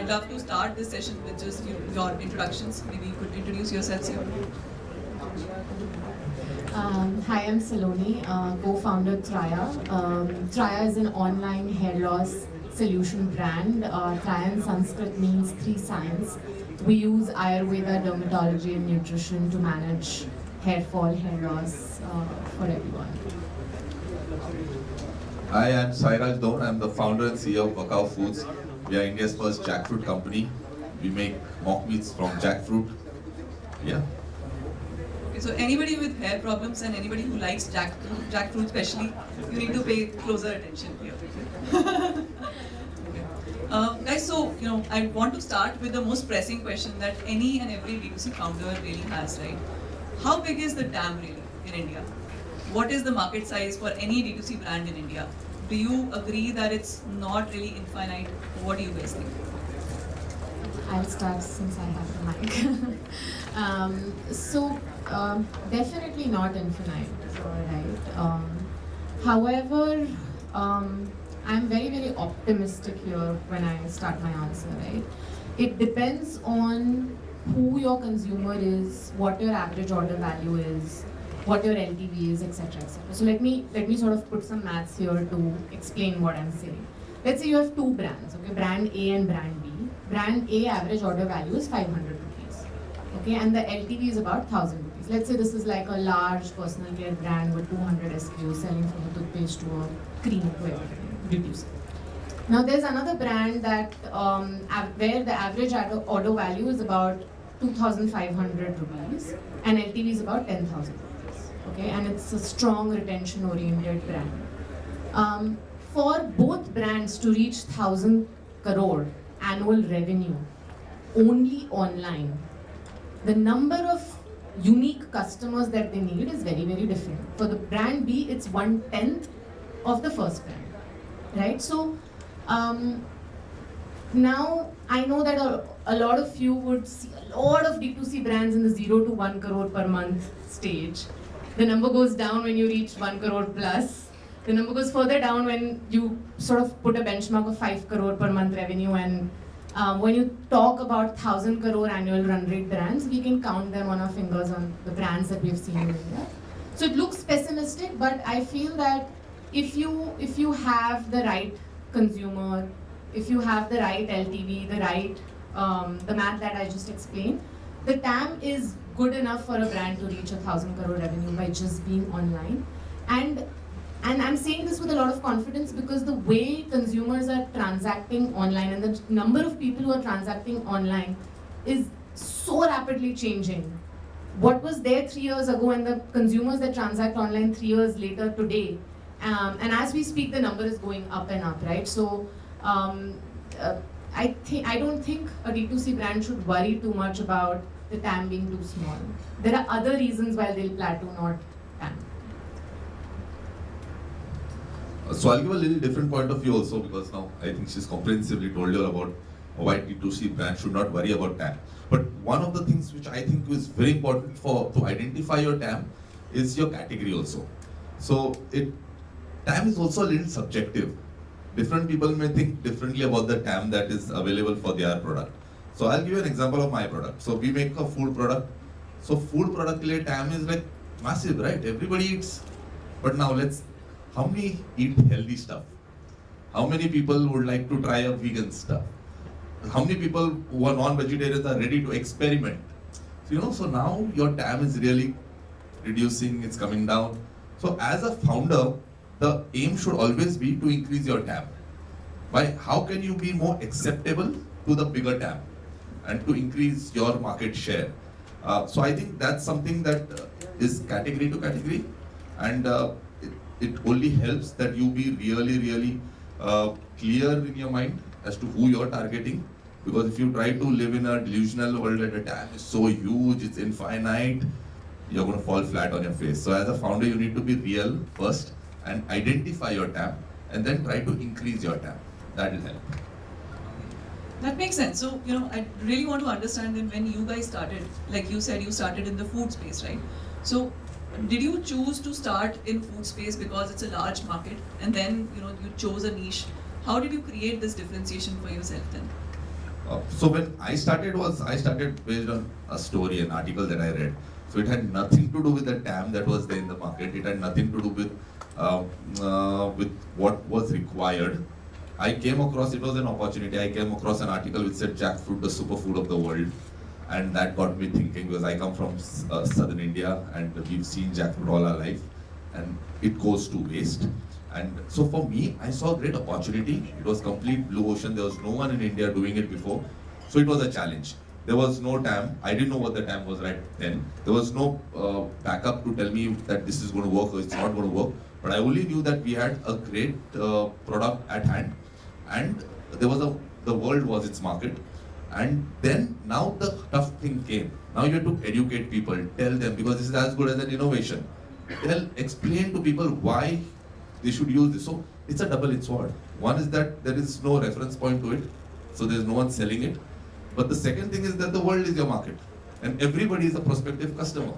I'd love to start this session with just your introductions. Maybe you could introduce yourselves here. Hi, I'm Saloni, co-founder Traya. Traya is an online hair loss solution brand. Traya in Sanskrit means three signs. We use Ayurveda, dermatology and nutrition to manage hair fall, hair loss for everyone. Hi, I'm Sairaj Dhond. I'm the founder and CEO of Wakao Foods. We are India's first jackfruit company. We make mock meats from jackfruit. Yeah. Okay, so anybody with hair problems and anybody who likes jackfruit especially, you need to pay closer attention here. Okay. Guys, so I want to start with the most pressing question that any and every D2C founder really has, right? How big is the TAM really in India? What is the market size for any D2C brand in India? Do you agree that it's not really infinite? What do you guys think? I'll start since I have the mic. Definitely not infinite, right? However, I'm very, very optimistic here when I start my answer, right? It depends on who your consumer is, what your average order value is, what your LTV is, etc., etc. So let me sort of put some maths here to explain what I'm saying. Let's say you have two brands, okay, brand A and brand B. Brand A average order value is 500 rupees, okay, and the LTV is about 1000 rupees. Let's say this is like a large personal care brand with 200 SKUs selling from a toothpaste to a cream to everything, reducing. Now there's another brand that where the average order value is about 2,500 rupees and LTV is about 10,000 rupees, okay, and it's a strong retention oriented brand. For both brands to reach 1,000 crore annual revenue only online, the number of unique customers that they need is very, very different. For the brand B, it's 1/10 of the first brand, right? So now I know that a lot of you would see a lot of D2C brands in the 0 to 1 crore per month stage. The number goes down when you reach 1 crore plus. The number goes further down when you sort of put a benchmark of 5 crore per month revenue, and when you talk about 1,000 crore annual run rate brands, we can count them on our fingers on the brands that we've seen in India. So it looks pessimistic, but I feel that if you have the right consumer, if you have the right LTV, the math that I just explained, the TAM is good enough for a brand to reach 1,000 crore revenue by just being online. And I'm saying this with a lot of confidence because the way consumers are transacting online and the number of people who are transacting online is so rapidly changing. What was there 3 years ago and the consumers that transact online 3 years later today, and as we speak the number is going up and up, right? So I don't think a D2C brand should worry too much about the TAM being too small. There are other reasons why they'll plateau, not TAM. So I'll give a little different point of view also, because now I think she's comprehensively told you about why D2C brand should not worry about TAM. But one of the things which I think is very important to identify your TAM is your category also. So TAM is also a little subjective. Different people may think differently about the TAM that is available for their product. So I'll give you an example of my product. So we make a food product. So food product TAM is like massive, right? Everybody eats. But now how many eat healthy stuff? How many people would like to try a vegan stuff? How many people who are non-vegetarians are ready to experiment? So, so now your TAM is really reducing, it's coming down. So as a founder, the aim should always be to increase your TAM. By how can you be more acceptable to the bigger TAM and to increase your market share? So I think that's something that is category to category, and it only helps that you be really, really clear in your mind as to who you're targeting. Because if you try to live in a delusional world that the TAM is so huge, it's infinite, you're going to fall flat on your face. So as a founder, you need to be real first and identify your TAM and then try to increase your TAM. That will help. That makes sense. So, I really want to understand then when you guys started, like you said, you started in the food space, right? So, did you choose to start in food space because it's a large market and then, you chose a niche? How did you create this differentiation for yourself then? So when I started based on a story, an article that I read. So it had nothing to do with the TAM that was there in the market. It had nothing to do with what was required. I came across, it was an opportunity, I came across an article which said jackfruit, the superfood of the world. And that got me thinking, because I come from southern India and we've seen jackfruit all our life and it goes to waste. And so for me, I saw a great opportunity. It was complete blue ocean. There was no one in India doing it before. So it was a challenge. There was no TAM. I didn't know what the TAM was right then. There was no backup to tell me that this is going to work or it's not going to work. But I only knew that we had a great product at hand, and there was the world was its market. And then now the tough thing came. Now you have to educate people, tell them, because this is as good as an innovation. Explain to people why they should use this. So it's a double-edged sword. One is that there is no reference point to it, so there's no one selling it. But the second thing is that the world is your market, and everybody is a prospective customer.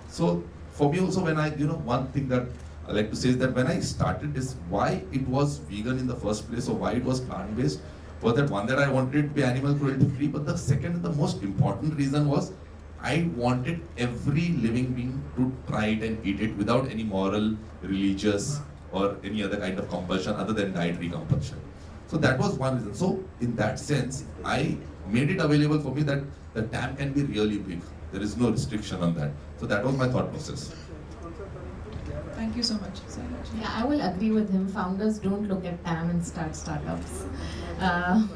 So for me also, when one thing that I like to say is that when I started this, why it was vegan in the first place, or why it was plant-based, was that one, that I wanted it to be animal cruelty-free, but the second, the most important reason was I wanted every living being to try it and eat it without any moral, religious, or any other kind of compulsion other than dietary compulsion. So that was one reason. So in that sense, I made it available for me that the TAM can be really big. There is no restriction on that. So that was my thought process. Thank you so much, Sairaj. Yeah, I will agree with him. Founders don't look at TAM and start startups.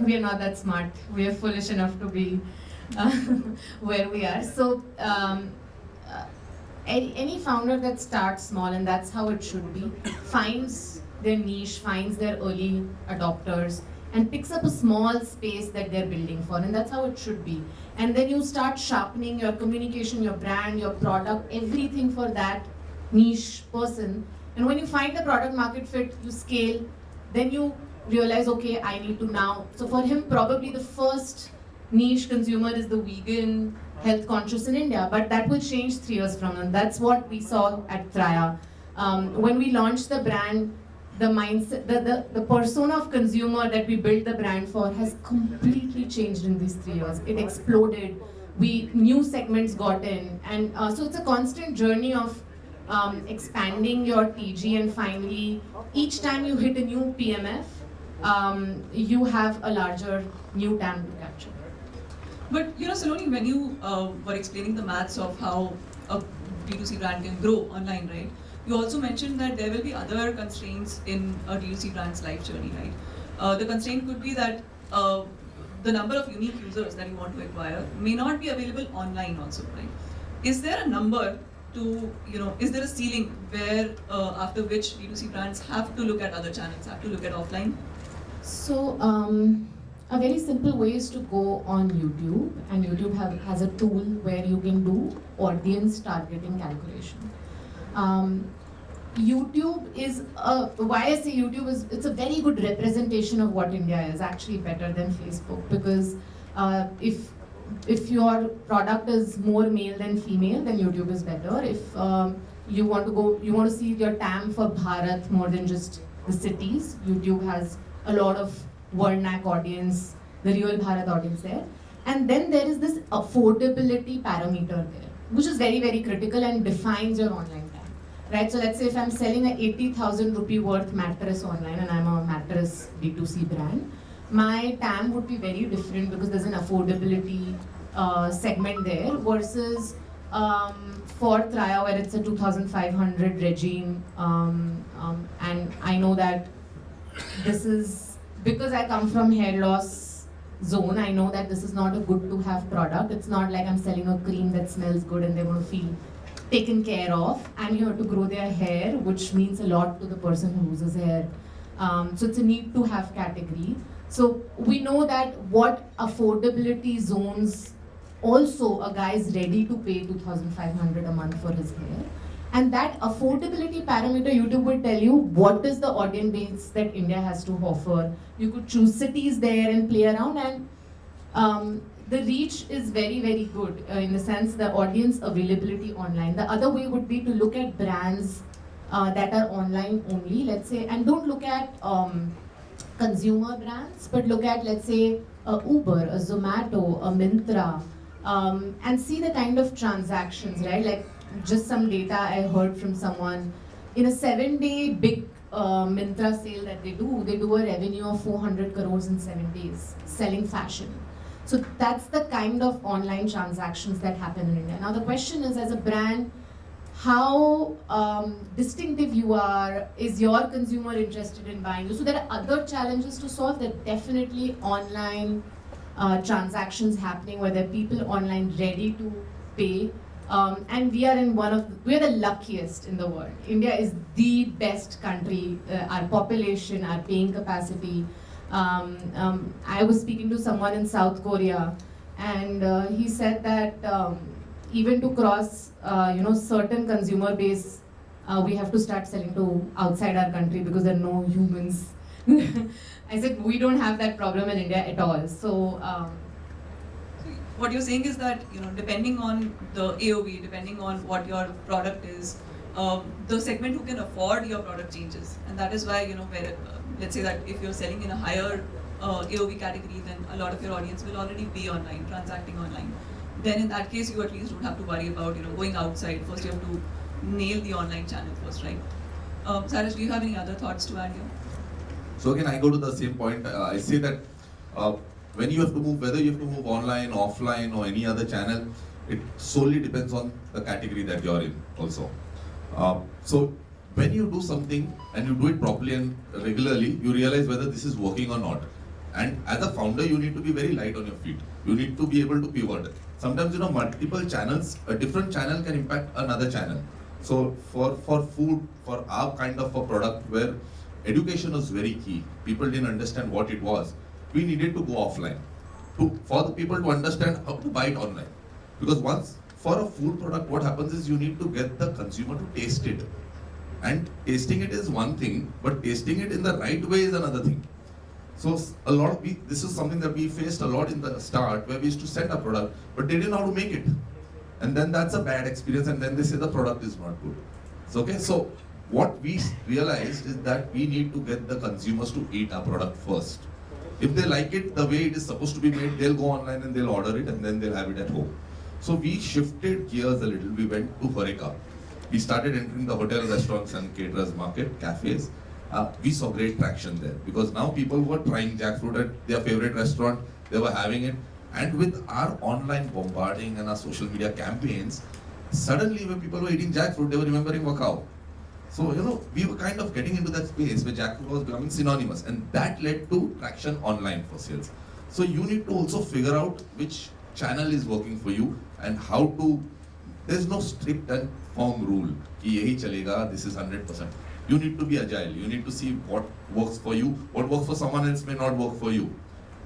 We are not that smart. We are foolish enough to be where we are. So any founder that starts small, and that's how it should be, finds their niche, finds their early adopters, and picks up a small space that they're building for, and that's how it should be. And then you start sharpening your communication, your brand, your product, everything for that niche person. And when you find the product market fit, you scale, then you realize, okay, I need to now. So for him, probably the first niche consumer is the vegan, health conscious in India, but that will change 3 years from now. That's what we saw at Traya. When we launched the brand, the mindset, the persona of consumer that we built the brand for has completely changed in these 3 years. It exploded. New segments got in, and so it's a constant journey of expanding your TG, and finally, each time you hit a new PMF, you have a larger new TAM to capture. But Saloni, when you were explaining the maths of how a D2C brand can grow online, right? You also mentioned that there will be other constraints in a D2C brand's life journey, right? The constraint could be that the number of unique users that you want to acquire may not be available online also, right? Is there a number to, is there a ceiling where after which D2C brands have to look at other channels, have to look at offline? So, a very simple way is to go on YouTube, and YouTube has a tool where you can do audience targeting calculation. YouTube is, why I say YouTube is, it's a very good representation of what India is, actually better than Facebook, because if your product is more male than female, then YouTube is better. If you want to see your TAM for Bharat more than just the cities, YouTube has a lot of Varnak audience, the real Bharat audience there. And then there is this affordability parameter there, which is very, very critical and defines your online TAM. Right? So let's say if I'm selling a 80,000 rupee worth mattress online and I'm a mattress D2C brand, my TAM would be very different because there's an affordability segment there versus for Traya, where it's a 2,500 regime, and I know that this is, because I come from hair loss zone, I know that this is not a good to have product. It's not like I'm selling a cream that smells good and they want to feel taken care of. I'm here to grow their hair, which means a lot to the person who loses hair. So it's a need to have category. So we know that what affordability zones, also a guy is ready to pay 2,500 a month for his hair. And that affordability parameter, YouTube will tell you what is the audience base that India has to offer. You could choose cities there and play around, and the reach is very, very good in the sense the audience availability online. The other way would be to look at brands that are online only, let's say, and don't look at consumer brands, but look at, let's say, a Uber, a Zomato, a Myntra, and see the kind of transactions, right? Like just some data I heard from someone. In a 7-day big Myntra sale that they do a revenue of 400 crores in 7 days, selling fashion. So that's the kind of online transactions that happen in India. Now the question is, as a brand, how distinctive you are, is your consumer interested in buying you? So there are other challenges to solve. There are definitely online transactions happening where there are people online ready to pay. And we are we are the luckiest in the world. India is the best country. Our population, our paying capacity. I was speaking to someone in South Korea, and he said that even to cross, certain consumer base, we have to start selling to outside our country because there are no humans. I said we don't have that problem in India at all. So. What you're saying is that, depending on the AOV, depending on what your product is, the segment who can afford your product changes, and that is why, where, let's say that if you're selling in a higher AOV category, then a lot of your audience will already be online, transacting online. Then in that case, you at least don't have to worry about, going outside. First, you have to nail the online channel first, right? Sairaj, do you have any other thoughts to add here? So again, I go to the same point. I say that when you have to move, whether you have to move online, offline, or any other channel, it solely depends on the category that you're in also. So when you do something and you do it properly and regularly, you realize whether this is working or not. And as a founder, you need to be very light on your feet. You need to be able to pivot. Sometimes, multiple channels, a different channel can impact another channel. So for food, for our kind of a product where education was very key, people didn't understand what it was, we needed to go offline for the people to understand how to buy it online. Because for a food product, what happens is you need to get the consumer to taste it. And tasting it is one thing, but tasting it in the right way is another thing. So this is something that we faced a lot in the start, where we used to send a product, but they didn't know how to make it. And then that's a bad experience, and then they say the product is not good. So what we realized is that we need to get the consumers to eat our product first. If they like it the way it is supposed to be made, they'll go online and they'll order it, and then they'll have it at home. So we shifted gears a little. We went to HoReCa. We started entering the hotel, restaurants and caterers market, cafes. We saw great traction there because now people were trying jackfruit at their favorite restaurant. They were having it. And with our online bombarding and our social media campaigns, suddenly when people were eating jackfruit, they were remembering Wakao. So, we were kind of getting into that space where jackfruit was becoming synonymous, and that led to traction online for sales. So you need to also figure out which channel is working for you and how to, there's no strict and firm rule, ki yahi chalega, this is 100%. You need to be agile. You need to see what works for you. What works for someone else may not work for you.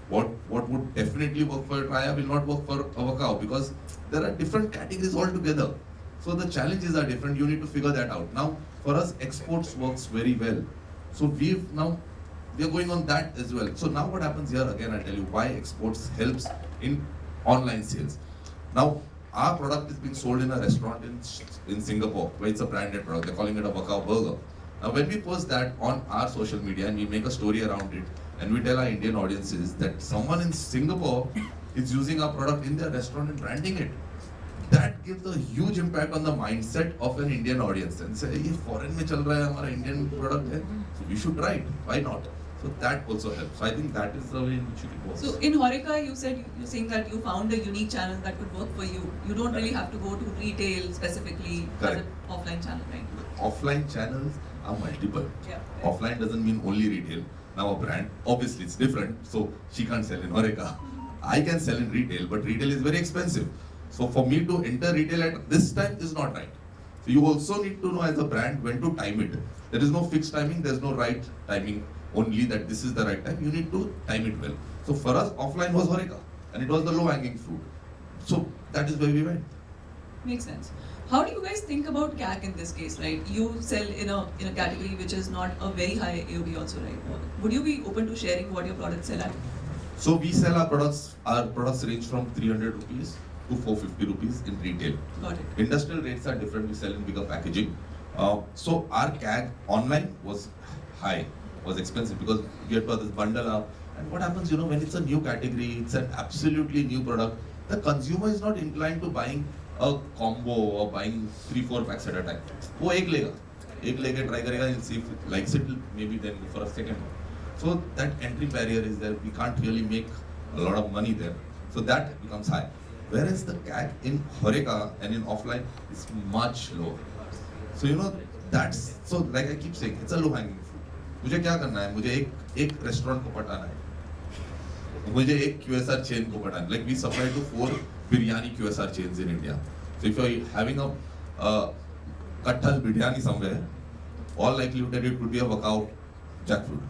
What would definitely work for Traya will not work for Wakao, because there are different categories altogether. So the challenges are different. You need to figure that out. Now, for us, exports works very well. So we are going on that as well. So now what happens here, again, I'll tell you why exports helps in online sales. Now, our product is being sold in a restaurant in Singapore, where it's a branded product. They're calling it a Wakao burger. Now, when we post that on our social media and we make a story around it, and we tell our Indian audiences that someone in Singapore is using our product in their restaurant and branding it, that gives a huge impact on the mindset of an Indian audience, and say, "Ye foreign mein chal raha hai, hamara Indian product hai, so we should try it. Why not?" So that also helps. So I think that is the way in which it works. So in HoReCa, you're saying that you found a unique channel that could work for you. You don't really have to go to retail specifically as an offline channel, right? Offline channels are multiple. Yeah. Offline doesn't mean only retail. Now a brand, obviously it's different. So she can't sell in HoReCa. I can sell in retail, but retail is very expensive. So for me to enter retail at this time is not right. So you also need to know as a brand when to time it. There is no fixed timing, there's no right timing, only that this is the right time. You need to time it well. So for us, offline was HoReCa, and it was the low hanging fruit. So that is where we went. Makes sense. How do you guys think about CAC in this case, right? You sell in a category which is not a very high AOV also, right? Would you be open to sharing what your products sell at? So we sell our products range from 300 rupees to 450 rupees in retail. Got it. Industrial rates are different, we sell in bigger packaging. So our CAG online was high. was expensive because you had to have this bundle up. And what happens, when it's a new category, it's an absolutely new product, the consumer is not inclined to buying a combo or buying 3-4 packs at a time. वो एक लेके try करेगा, he'll see if it likes it, maybe then go for a second one. So that entry barrier is there. We can't really make a lot of money there. So that becomes high. Whereas the CAC in Horeca and in offline is much lower. So that's, so like I keep saying, it's a low hanging fruit. मुझे क्या करना है? मुझे एक restaurant को पटाना है. मुझे एक QSR chain को पटाना है. Like we supply to 4 biryani QSR chains in India. So if you're having a katthal biryani somewhere, all likelihood that it could be a Wakao jackfruit.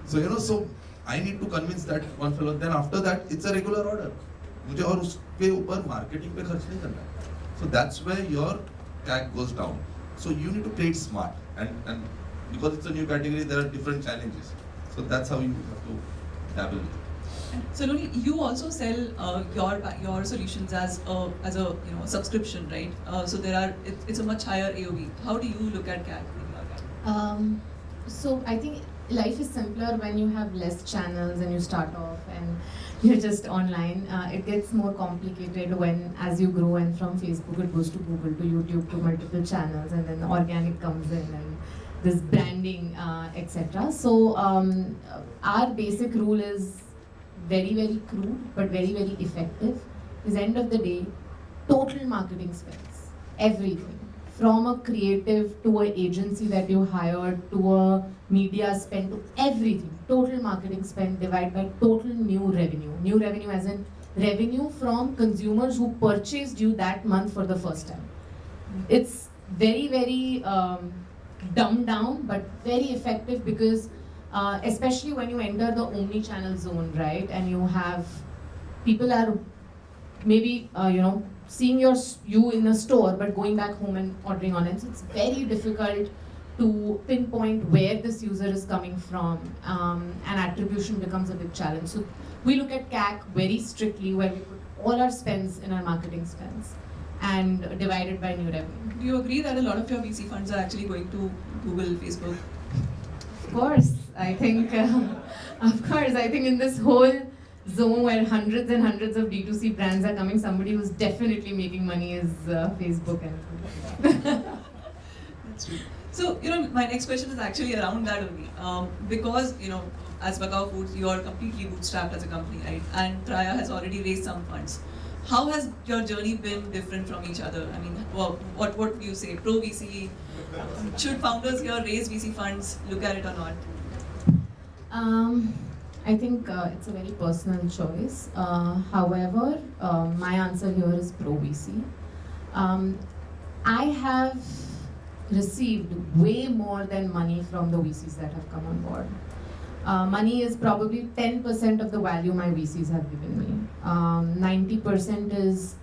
So so I need to convince that one fellow. Then after that, it's a regular order. मुझे और उसके ऊपर marketing पे खर्च नहीं करना है. So that's where your CAC goes down. So you need to play it smart, and because it's a new category, there are different challenges. So that's how you have to dabble with it. Saloni, you also sell your solutions as a subscription, right? So it's a much higher AOV. How do you look at CAC? So I think life is simpler when you have less channels and you start off and you're just online. It gets more complicated when, as you grow, and from Facebook it goes to Google to YouTube to multiple channels, and then organic comes in and this branding, etc. So our basic rule is very, very crude but very, very effective. Is end of the day, total marketing spends, everything. From a creative to an agency that you hired to a media spend to everything. Total marketing spend divided by total new revenue. New revenue as in revenue from consumers who purchased you that month for the first time. It's very, very dumbed down but very effective because especially when you enter the omni-channel zone, right? And you have, people are maybe, seeing you in a store but going back home and ordering online. So it's very difficult to pinpoint where this user is coming from, and attribution becomes a big challenge. So we look at CAC very strictly, where we put all our spends in our marketing spends and divided by new revenue. Do you agree that a lot of your VC funds are actually going to Google, Facebook? Of course, I think, I think in this whole zone where hundreds and hundreds of D2C brands are coming, somebody who's definitely making money is Facebook and Google. That's true. So, my next question is actually around that only. Because, as Wakao Foods, you are completely bootstrapped as a company, right? And Traya has already raised some funds. How has your journey been different from each other? I mean, what do you say? Pro VC? Should founders here raise VC funds, look at it or not? I think it's a very personal choice. However, my answer here is pro VC. I have received way more than money from the VCs that have come on board. Money is probably 10% of the value my VCs have given me. 90% is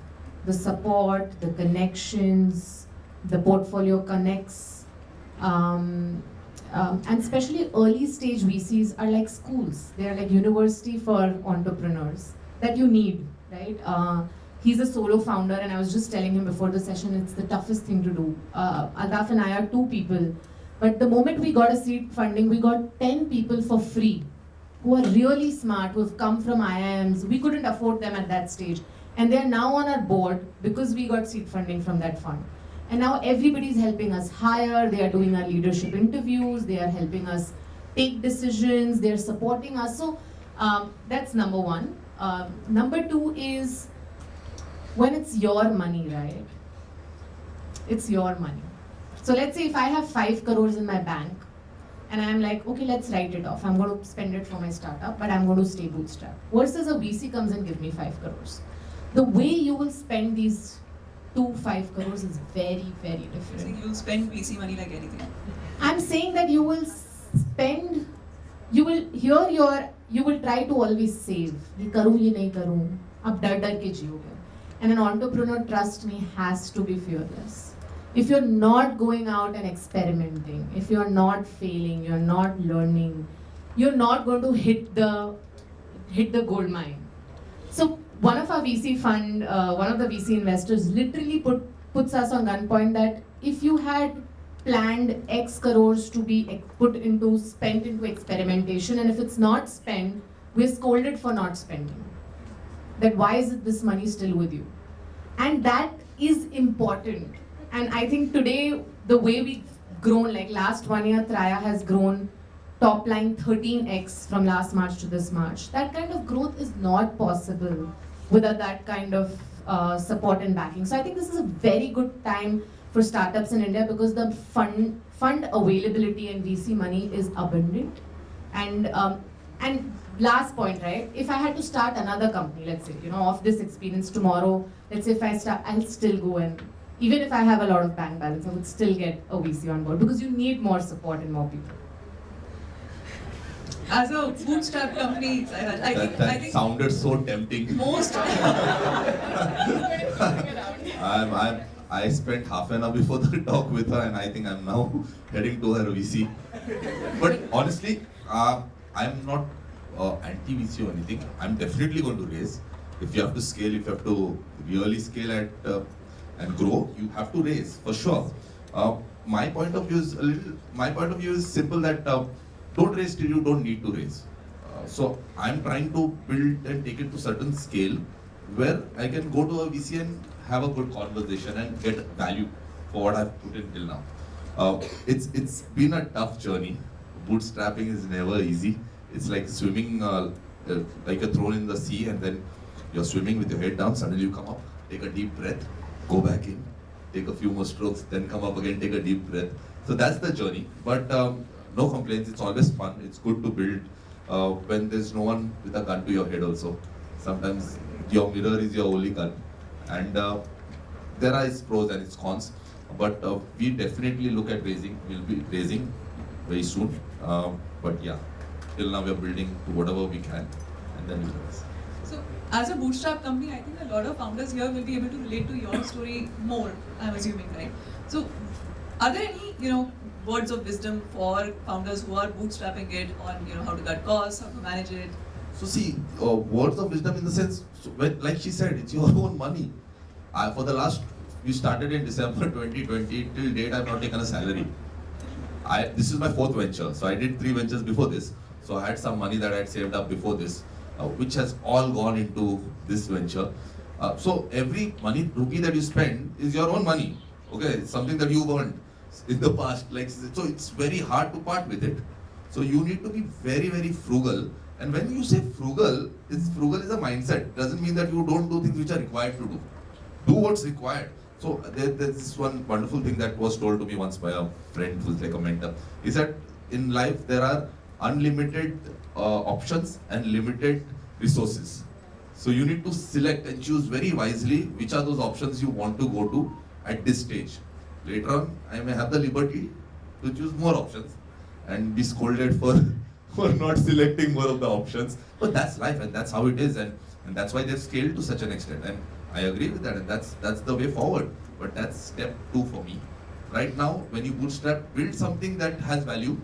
the support, the connections, the portfolio connects, and especially early stage VCs are like schools. They are like university for entrepreneurs that you need, right? He's a solo founder, and I was just telling him before the session, it's the toughest thing to do. Altaf and I are 2 people, but the moment we got a seed funding, we got 10 people for free who are really smart, who have come from IIMs. We couldn't afford them at that stage, and they're now on our board because we got seed funding from that fund. And now everybody's helping us hire, they are doing our leadership interviews, they are helping us take decisions, they're supporting us. So that's number one. Number 2 is, when it's your money, right? It's your money. So let's say if I have 5 crores in my bank and I'm like, okay, let's write it off. I'm going to spend it for my startup, but I'm going to stay bootstrapped. Versus a VC comes and gives me 5 crores. The way you will spend these 5 crores is very, very different. So you'll spend VC money like anything? I'm saying that you will spend, you will try to always save. Ye karu, ye nahi karu. Ab dar ke jiyoge. And an entrepreneur, trust me, has to be fearless. If you're not going out and experimenting, if you're not failing, you're not learning, you're not going to hit the gold mine. So one of our VC fund, one of the VC investors literally puts us on gunpoint that if you had planned X crores to be spent into experimentation, and if it's not spent, we're scolded for not spending. That why is this money still with you? And that is important. And I think today, the way we've grown, like last 1 year, Traya has grown top line 13x from last March to this March. That kind of growth is not possible without that kind of support and backing. So I think this is a very good time for startups in India because the fund availability and VC money is abundant. And last point, right? If I had to start another company, let's say, of this experience tomorrow, let's say if I start, I'll still go and even if I have a lot of bank balance, I would still get a VC on board because you need more support and more people. As a bootstrap company, I think sounded so tempting. Most. I spent half an hour before the talk with her, and I think I'm now heading to her VC. But honestly, I'm not anti-VC or anything. I'm definitely going to raise. If you have to scale, if you have to really scale and grow, you have to raise for sure. My point of view is simple that don't raise till you don't need to raise. So I'm trying to build and take it to certain scale where I can go to a VC and have a good conversation and get value for what I've put in till now. It's been a tough journey. Bootstrapping is never easy. It's like swimming, like you're thrown in the sea and then you're swimming with your head down. Suddenly you come up, take a deep breath, go back in, take a few more strokes, then come up again, take a deep breath. So that's the journey. But no complaints. It's always fun. It's good to build when there's no one with a gun to your head also. Sometimes your mirror is your only gun. And there are its pros and its cons. But we definitely look at raising. We'll be raising very soon. But yeah, till now we're building to whatever we can. And then we'll raise. So, as a bootstrap company, I think a lot of founders here will be able to relate to your story more, I'm assuming, right? So, are there any, words of wisdom for founders who are bootstrapping it on, how to cut costs, how to manage it? So see, words of wisdom in the sense, like she said, it's your own money. We started in December 2020, till date I've not taken a salary. This is my 4th venture, so I did 3 ventures before this. So I had some money that I had saved up before this, which has all gone into this venture. So every rupee that you spend is your own money. Okay, it's something that you've earned in the past. So it's very hard to part with it. So you need to be very, very frugal. And when you say frugal is a mindset. It doesn't mean that you don't do things which are required to do. Do what's required. So there's this one wonderful thing that was told to me once by a friend who's like a mentor. He said, in life there are unlimited options and limited resources. So you need to select and choose very wisely which are those options you want to go to at this stage. Later on, I may have the liberty to choose more options and be scolded for not selecting more of the options. But that's life and that's how it is, and that's why they've scaled to such an extent. And I agree with that, and that's the way forward. But that's step 2 for me. Right now, when you bootstrap, build something that has value,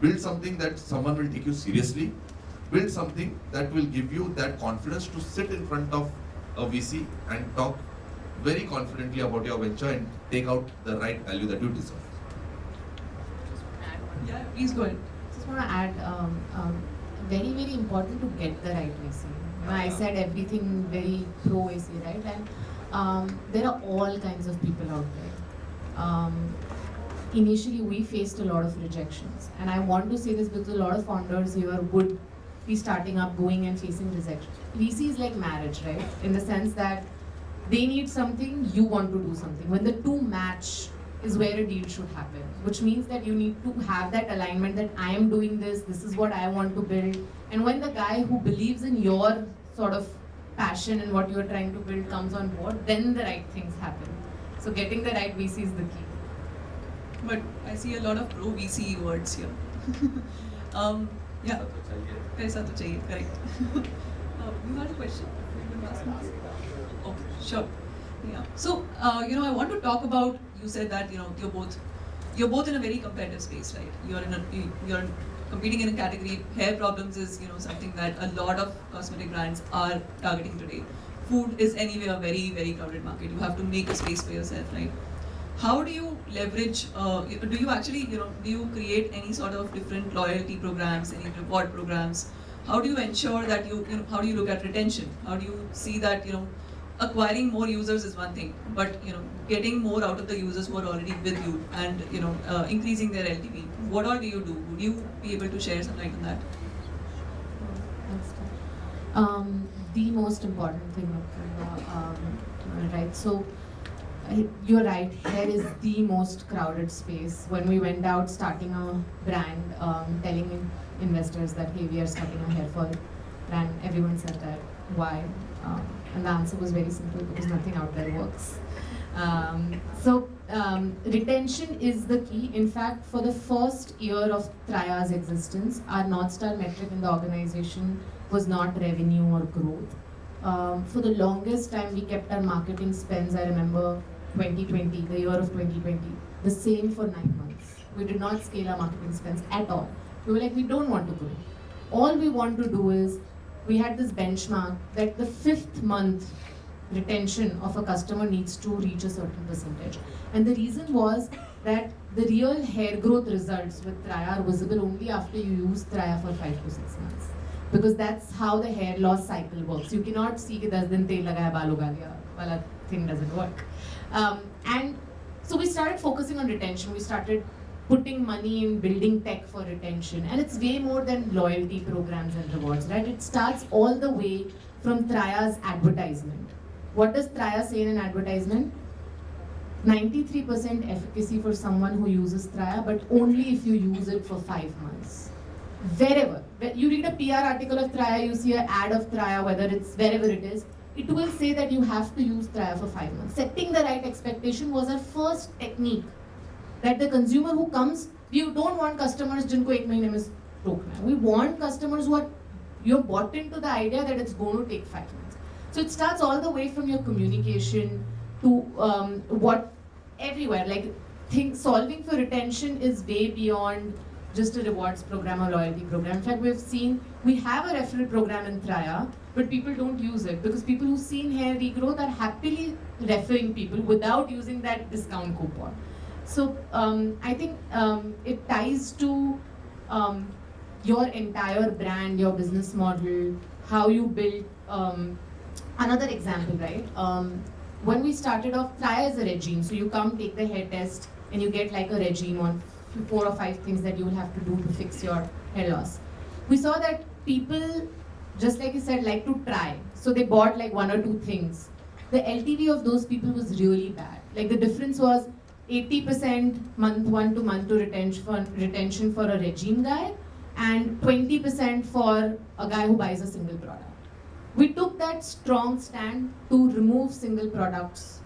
build something that someone will take you seriously, build something that will give you that confidence to sit in front of a VC and talk very confidently about your venture and take out the right value that you deserve. Yeah, please go ahead. Just want to add, very, very important to get the right VC. I said everything very pro VC, right? And there are all kinds of people out there. Initially, we faced a lot of rejections. And I want to say this because a lot of founders here would be starting up, going and facing rejection. VC is like marriage, right? In the sense that they need something, you want to do something. When the two match is where a deal should happen, which means that you need to have that alignment that I am doing this is what I want to build. And when the guy who believes in your sort of passion and what you're trying to build comes on board, then the right things happen. So getting the right VC is the key. But I see a lot of pro VC words here. Yeah. Paisa to chahiye, correct. You had a question? Okay, sure. Yeah. So, I want to talk about, you said that, you're both in a very competitive space, right? You're competing in a category. Hair problems is, something that a lot of cosmetic brands are targeting today. Food is anyway a very, very crowded market. You have to make a space for yourself, right? How do you leverage, do you actually, do you create any sort of different loyalty programs, any reward programs? How do you ensure that how do you look at retention? How do you see that, acquiring more users is one thing, but, getting more out of the users who are already with you and, increasing their LTV? What all do you do? Would you be able to share some light on that? The most important thing, right? So you're right. Hair is the most crowded space. When we went out starting a brand, telling investors that hey, we are starting a hair fall brand, everyone said that why, and the answer was very simple, because nothing out there works. Retention is the key. In fact, for the first year of Traya's existence, our North Star metric in the organization was not revenue or growth. For the longest time, we kept our marketing spends, I remember 2020, the year of 2020, the same for 9 months. We did not scale our marketing spends at all. We were like, we don't want to grow. All we want to do is, we had this benchmark that the 5th month retention of a customer needs to reach a certain percentage. And the reason was that the real hair growth results with Traya are visible only after you use Traya for 5 to 6 months. Because that's how the hair loss cycle works. You cannot see कि 10 दिन तेल लगाया बाल उगा लिया वाला thing doesn't work. And so we started focusing on retention. We started putting money in building tech for retention, and it's way more than loyalty programs and rewards, right? It starts all the way from Traya's advertisement. What does Traya say in an advertisement? 93% efficacy for someone who uses Traya, but only if you use it for 5 months. Wherever. You read a PR article of Traya, you see an ad of Traya, whether it's wherever it is, it will say that you have to use Traya for 5 months. Setting the right expectation was our first technique. That the consumer who comes, we don't want customers जिनको 1 महीने में रोकना है. We want customers who are, you're bought into the idea that it's going to take 5 months. So it starts all the way from your communication to what everywhere. Like solving for retention is way beyond just a rewards program or loyalty program. In fact, we've seen, we have a referral program in Traya, but people don't use it because people who've seen hair regrowth are happily referring people without using that discount coupon. So I think it ties to your entire brand, your business model, how you build. Another example, right? When we started off, Traya is a regime. So you come take the hair test and you get like a regime on 4 or 5 things that you will have to do to fix your hair loss. We saw that people, just like you said, like to try. So they bought like 1 or 2 things. The LTV of those people was really bad. Like the difference was 80% month 1 to month 2 retention for a regime guy and 20% for a guy who buys a single product. We took that strong stand to remove single products,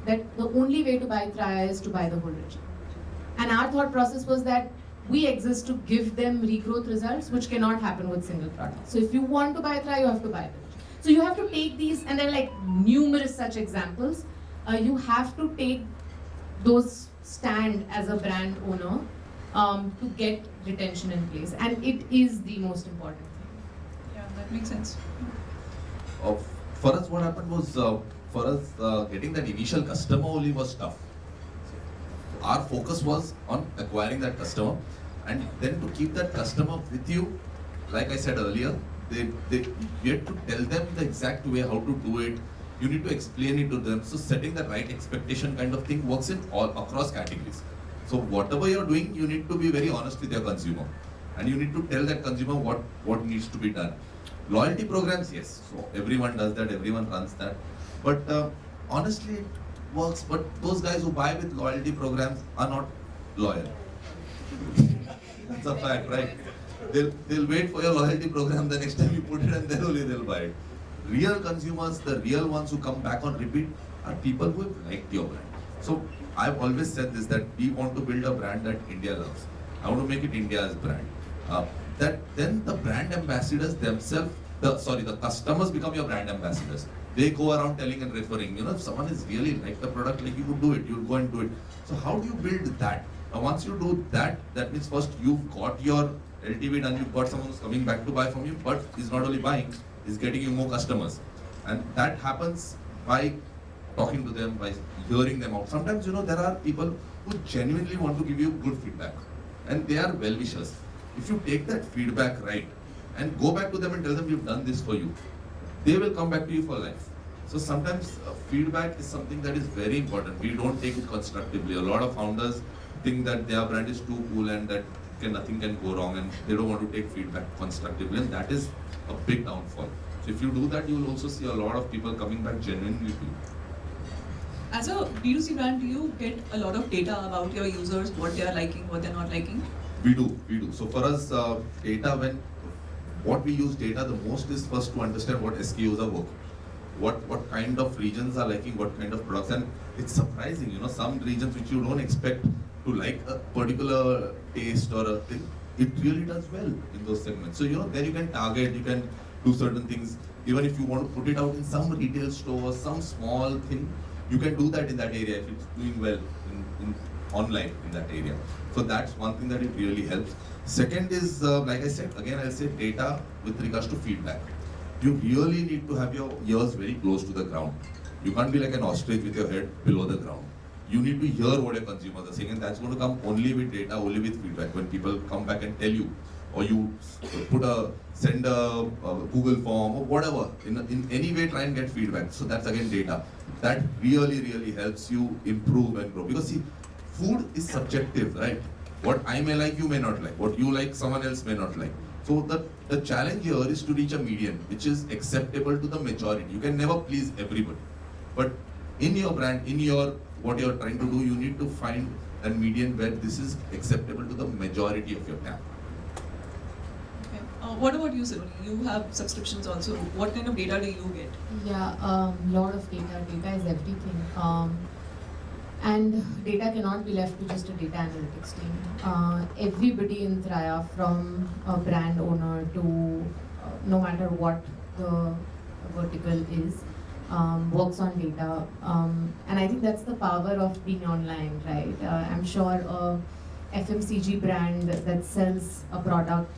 that the only way to buy Traya is to buy the whole regime. And our thought process was that we exist to give them regrowth results, which cannot happen with single products. So if you want to buy Traya, you have to buy them. So you have to take these, and there are like numerous such examples. You have to take those stand as a brand owner to get retention in place, and it is the most important thing. Yeah, that makes sense. For us, what happened was, getting that initial customer only was tough. Our focus was on acquiring that customer, and then to keep that customer with you, like I said earlier, you have to tell them the exact way how to do it. You need to explain it to them. So setting the right expectation kind of thing works in all across categories. So whatever you're doing, you need to be very honest with your consumer, and you need to tell that consumer what needs to be done. Loyalty programs, yes. So everyone does that, everyone runs that. But honestly, it works. But those guys who buy with loyalty programs are not loyal. That's a fact, right? They'll wait for your loyalty program the next time you put it, and then only they'll buy it. Real consumers, the real ones who come back on repeat, are people who have liked your brand. So I've always said this, that we want to build a brand that India loves. I want to make it India's brand. That then the brand ambassadors themselves, the customers become your brand ambassadors. They go around telling and referring. You know, if someone is really like the product, like you would do it, you'll go and do it. So how do you build that? Now once you do that, that means first you've got your LTV done, you've got someone who's coming back to buy from you, but is not only buying, is getting you more customers. And that happens by talking to them, by hearing them out. Sometimes, there are people who genuinely want to give you good feedback, and they are well-wishers. If you take that feedback right and go back to them and tell them, we've done this for you, they will come back to you for life. So sometimes feedback is something that is very important. We don't take it constructively. A lot of founders think that their brand is too cool and that nothing can go wrong, and they don't want to take feedback constructively, and that is a big downfall. So if you do that, you will also see a lot of people coming back genuinely to you. As a B2C brand, do you get a lot of data about your users, what they are liking, what they're not liking? We do. So for us, what we use data the most is first to understand what SKUs are working. What kind of regions are liking what kind of products, and it's surprising, some regions which you don't expect to like a particular taste or a thing, it really does well in those segments. So then you can target, you can do certain things. Even if you want to put it out in some retail store, some small thing, you can do that in that area if it's doing well in online in that area. So that's one thing that it really helps. Second is, like I said, again I'll say data with regards to feedback. You really need to have your ears very close to the ground. You can't be like an ostrich with your head below the ground. You need to hear what your consumers are saying, and that's going to come only with data, only with feedback. When people come back and tell you, or you send a Google form or whatever, in any way try and get feedback. So that's again data. That really helps you improve and grow. Because see, food is subjective, right? What I may like, you may not like. What you like, someone else may not like. So the challenge here is to reach a median, which is acceptable to the majority. You can never please everybody. But in your brand, what you're trying to do, you need to find a median where this is acceptable to the majority of your TAM. Okay. What about you, Saloni? You have subscriptions also. What kind of data do you get? Yeah, lot of data. Data is everything. And data cannot be left to just a data analytics team. Everybody in Traya, from a brand owner to no matter what the vertical is, works on data. And I think that's the power of being online, right? I'm sure a FMCG brand that sells a product,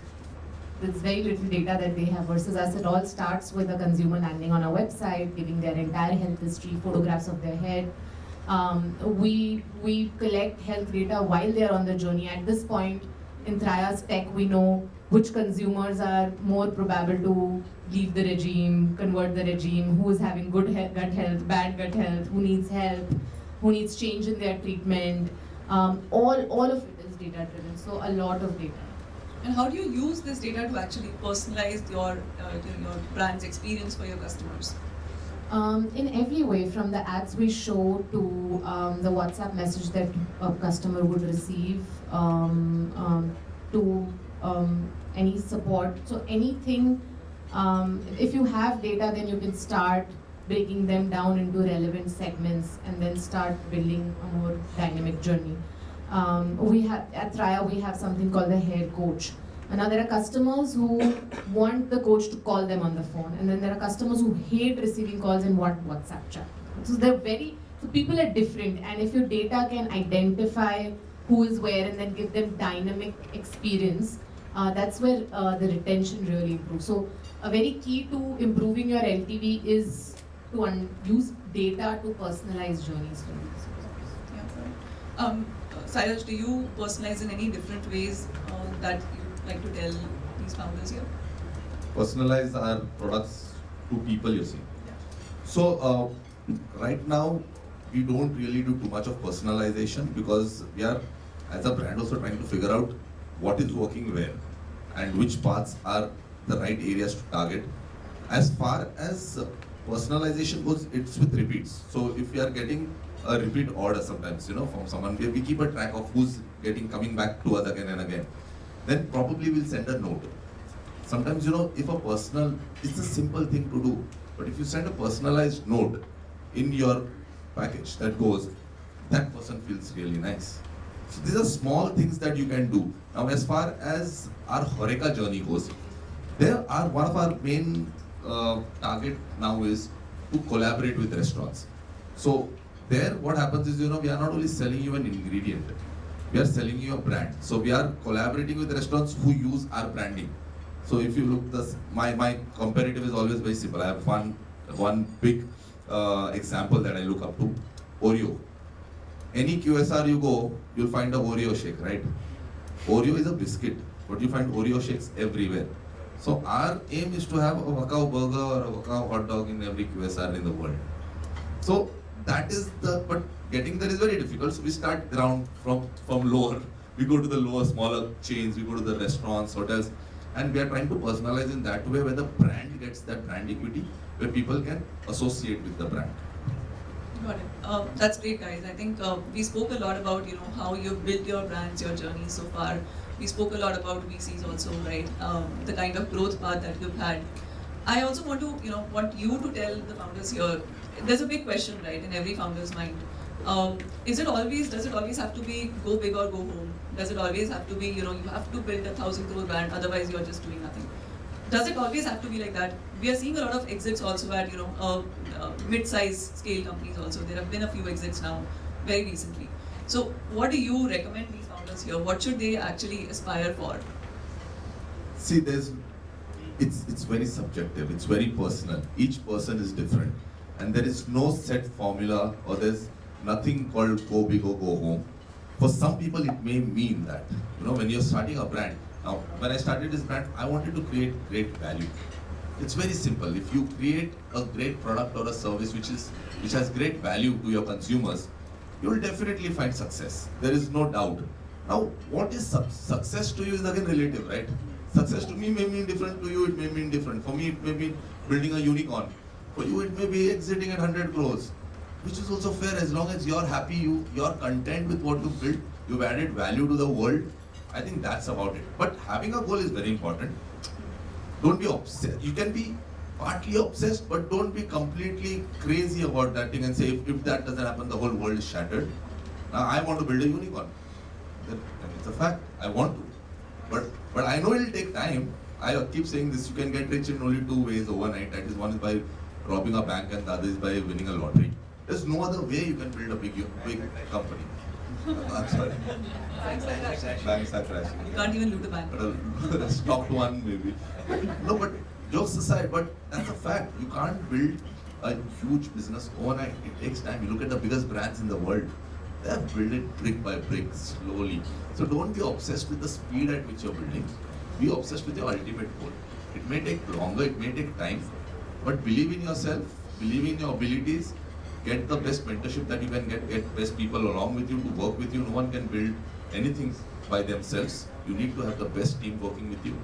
there's very little data that they have versus us. It all starts with a consumer landing on a website, giving their entire health history, photographs of their head. We collect health data while they are on the journey. At this point in Traya's tech, we know which consumers are more probable to leave the regime, convert the regime, who is having good gut health, bad gut health, who needs help, who needs change in their treatment. All of it is data driven, so a lot of data. And how do you use this data to actually personalize your brand's experience for your customers? In every way, from the ads we show to the WhatsApp message that a customer would receive, to any support. So anything, if you have data, then you can start breaking them down into relevant segments and then start building a more dynamic journey. At Traya, we have something called the hair coach. And now there are customers who want the coach to call them on the phone, and then there are customers who hate receiving calls and want WhatsApp chat. So so people are different, and if your data can identify who is where and then give them dynamic experience, that's where the retention really improves. So a very key to improving your LTV is to use data to personalize journeys for you. Yeah, right. Sairaj, do you personalize in any different ways that you like to tell these founders here? Personalize our products to people, you see. Yeah. So right now, we don't really do too much of personalization because we are, as a brand, also trying to figure out what is working where and which parts are the right areas to target. As far as personalization goes, it's with repeats. So if we are getting a repeat order sometimes, from someone, we keep a track of who's coming back to us again and again. Then probably we'll send a note. Sometimes, if it's a simple thing to do, but if you send a personalized note in your package that goes, that person feels really nice. So these are small things that you can do. Now, as far as our Horeca journey goes, one of our main target now is to collaborate with restaurants. So there, what happens is, we are not only selling you an ingredient, we are selling you a brand. So we are collaborating with restaurants who use our branding. So if you look, my comparative is always very simple. I have one big example that I look up to, Oreo. Any QSR you go, you'll find a Oreo shake, right? Oreo is a biscuit, but you find Oreo shakes everywhere. So our aim is to have a Wakao burger or a Wakao hot dog in every QSR in the world. So that is but getting there is very difficult. So we start ground from lower. We go to the lower, smaller chains, we go to the restaurants, hotels, and we are trying to personalize in that way where the brand gets that brand equity, where people can associate with the brand. Got it. That's great, guys. I think we spoke a lot about how you've built your brands, your journey so far. We spoke a lot about VCs also, right? The kind of growth path that you've had. I also want you to tell the founders here. There's a big question, right, in every founder's mind. Does it always have to be go big or go home? Does it always have to be you have to build 1,000 crore brand, otherwise you're just doing nothing? Does it always have to be like that? We are seeing a lot of exits also at mid-size scale companies also. There have been a few exits now, very recently. So what do you recommend these founders here? What should they actually aspire for? See, it's very subjective. It's very personal. Each person is different, and there is no set formula, or there's nothing called go big or go home. For some people, it may mean that when you're starting a brand. Now, when I started this brand, I wanted to create great value. It's very simple. If you create a great product or a service which has great value to your consumers, you will definitely find success. There is no doubt. Now, what is success to you is again relative, right? Success to me may mean different to you, it may mean different. For me, it may mean building a unicorn. For you, it may be exiting at 100 crores, which is also fair as long as you're happy, you're content with what you built, you've added value to the world. I think that's about it. But having a goal is very important. Don't be obsessed. You can be partly obsessed, but don't be completely crazy about that thing and say, if that doesn't happen, the whole world is shattered. Now, I want to build a unicorn. It's a fact. I want to. But I know it'll take time. I keep saying this, you can get rich in only 2 ways overnight. That is, one is by robbing a bank and the other is by winning a lottery. There's no other way you can build a big company. I'm sorry. Banks are crashing. You can't even loot a bank. Stock one maybe. No, but jokes aside, but that's a fact. You can't build a huge business overnight. It takes time. You look at the biggest brands in the world. They have built it brick by brick, slowly. So don't be obsessed with the speed at which you're building. Be obsessed with your ultimate goal. It may take longer, it may take time, but believe in yourself, believe in your abilities, get the best mentorship that you can get best people along with you to work with you. No one can build anything by themselves. You need to have the best team working with you.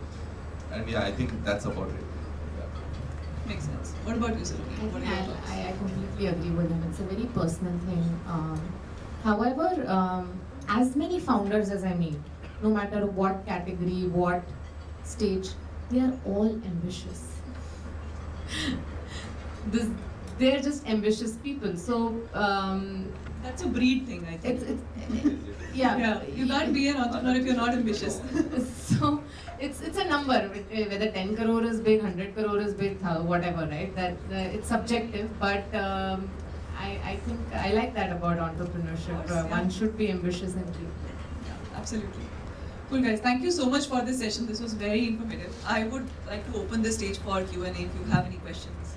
And yeah, I think that's about it. Makes sense. What about you, Saloni? What are your thoughts? I completely agree with him. It's a very personal thing. However, as many founders as I meet, no matter what category, what stage, they are all ambitious. They're just ambitious people. So That's a breed thing, I think. Yeah. You can't be an entrepreneur if you're not ambitious. So it's a number. Whether 10 crore is big, 100 crore is big, whatever, right? That it's subjective, but I think I like that about entrepreneurship. One should be ambitious and dream. Yeah, absolutely. Cool, guys. Thank you so much for this session. This was very informative. I would like to open the stage for Q&A if you have any questions.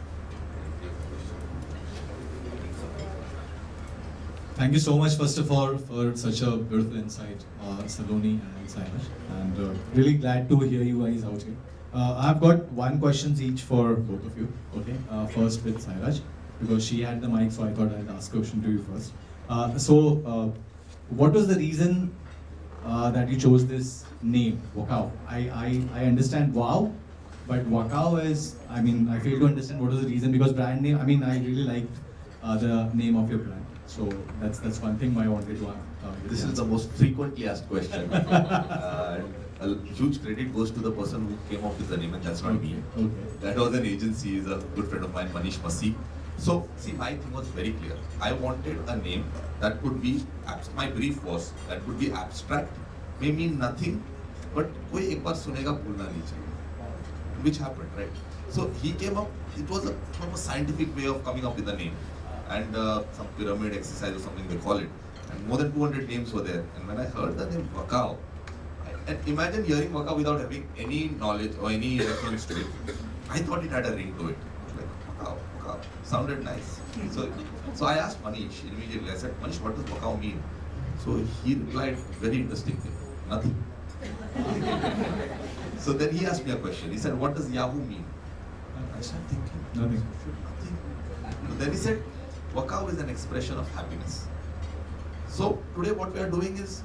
Thank you so much, first of all, for such a beautiful insight, Saloni and Sairaj. And really glad to hear you guys out here. I've got one questions each for both of you. Okay, first with Sairaj, because she had the mic, so I thought I'd ask a question to you first. What was the reason that you chose this name, Wakao? I understand wow, but Wakao is, I fail to understand what was the reason, because brand name, I really liked the name of your brand. So that's one thing I wanted to ask. This is the most frequently asked question. A huge credit goes to the person who came up with the name, and that's not me. Okay. That was an agency, is a good friend of mine, Manish Masi. So, see, my thing was very clear. I wanted a name that could be, my brief was, that could be abstract, may mean nothing, but koi ek baar sunega bhulna nahi chahiye. Which happened, right? So he came up, it was from a scientific way of coming up with a name. And some pyramid exercise or something they call it. And more than 200 names were there. And when I heard the name Wakao, and imagine hearing Wakao without having any knowledge or any reference to it, I thought it had a ring to it. Like, Wakao. Sounded nice. So I asked Manish immediately. I said, Manish, what does Wakao mean? So he replied very interestingly, nothing. So then he asked me a question. He said, what does Yahoo mean? I started thinking, Nothing. nothing. So then he said, Wakao is an expression of happiness. So today what we are doing is,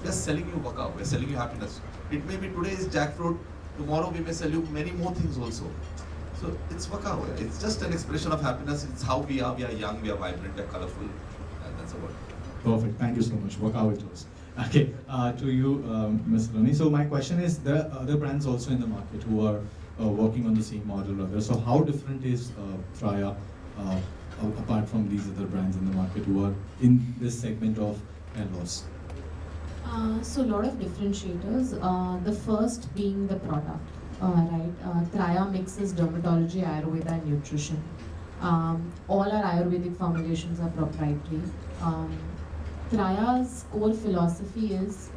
we are selling you Wakao, we are selling you happiness. It may be today is jackfruit, tomorrow we may sell you many more things also. So it's Wakao, it's just an expression of happiness, it's how we are young, we are vibrant, we are colorful, and that's about it. Perfect. Thank you so much. Wakao it was. Okay, to you, Ms. Saloni. So my question is, there are other brands also in the market who are working on the same model or other. So how different is Traya apart from these other brands in the market who are in this segment of hair loss? So a lot of differentiators. The first being the product, right? Traya mixes dermatology, Ayurveda, and nutrition. All our Ayurvedic formulations are proprietary. Traya's core philosophy is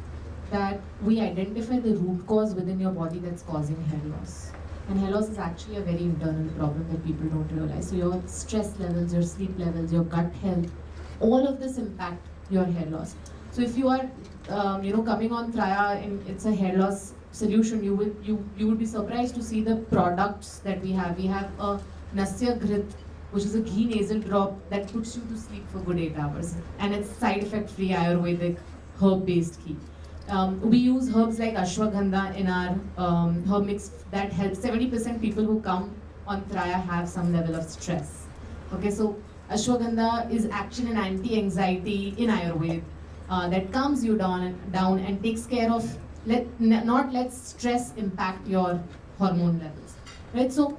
that we identify the root cause within your body that's causing hair loss. And hair loss is actually a very internal problem that people don't realize. So your stress levels, your sleep levels, your gut health, all of this impact your hair loss. So if you are, coming on Traya and it's a hair loss solution, you would be surprised to see the products that we have. We have a Nasya Grit, which is a ghee nasal drop that puts you to sleep for good 8 hours, and it's side effect free Ayurvedic herb based ghee. We use herbs like ashwagandha in our herb mix that helps 70% people who come on Traya have some level of stress. Okay, so ashwagandha is actually an anti-anxiety in Ayurveda that calms you down and takes care of not let stress impact your hormone levels. Right? So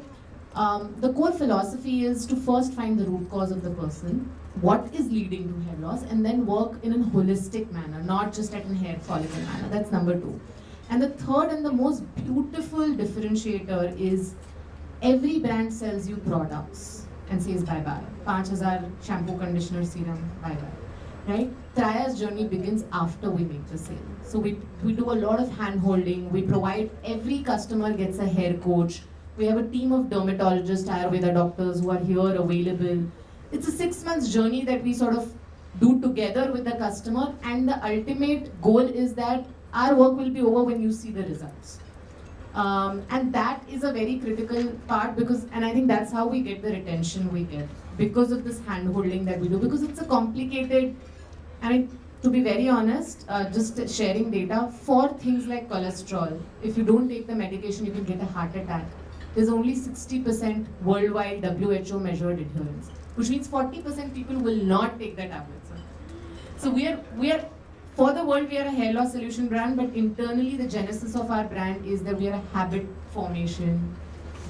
the core philosophy is to first find the root cause of the person, what is leading to hair loss, and then work in a holistic manner, not just at a hair follicle manner. That's number 2. And the third and the most beautiful differentiator is every brand sells you products and says bye-bye. 5,000 shampoo, conditioner, serum, bye-bye. Right? Traya's journey begins after we make the sale. So we do a lot of hand-holding. We provide, every customer gets a hair coach. We have a team of dermatologists, Ayurveda doctors who are here available. It's a 6 months journey that we sort of do together with the customer, and the ultimate goal is that our work will be over when you see the results. And that is a very critical part and I think that's how we get the retention we get, because of this hand-holding that we do, because it's a complicated, to be very honest, just sharing data, for things like cholesterol, if you don't take the medication, you can get a heart attack. There's only 60% worldwide WHO measured adherence, which means 40% people will not take the tablets. So we are for the world, we are a hair loss solution brand, but internally the genesis of our brand is that we are a habit formation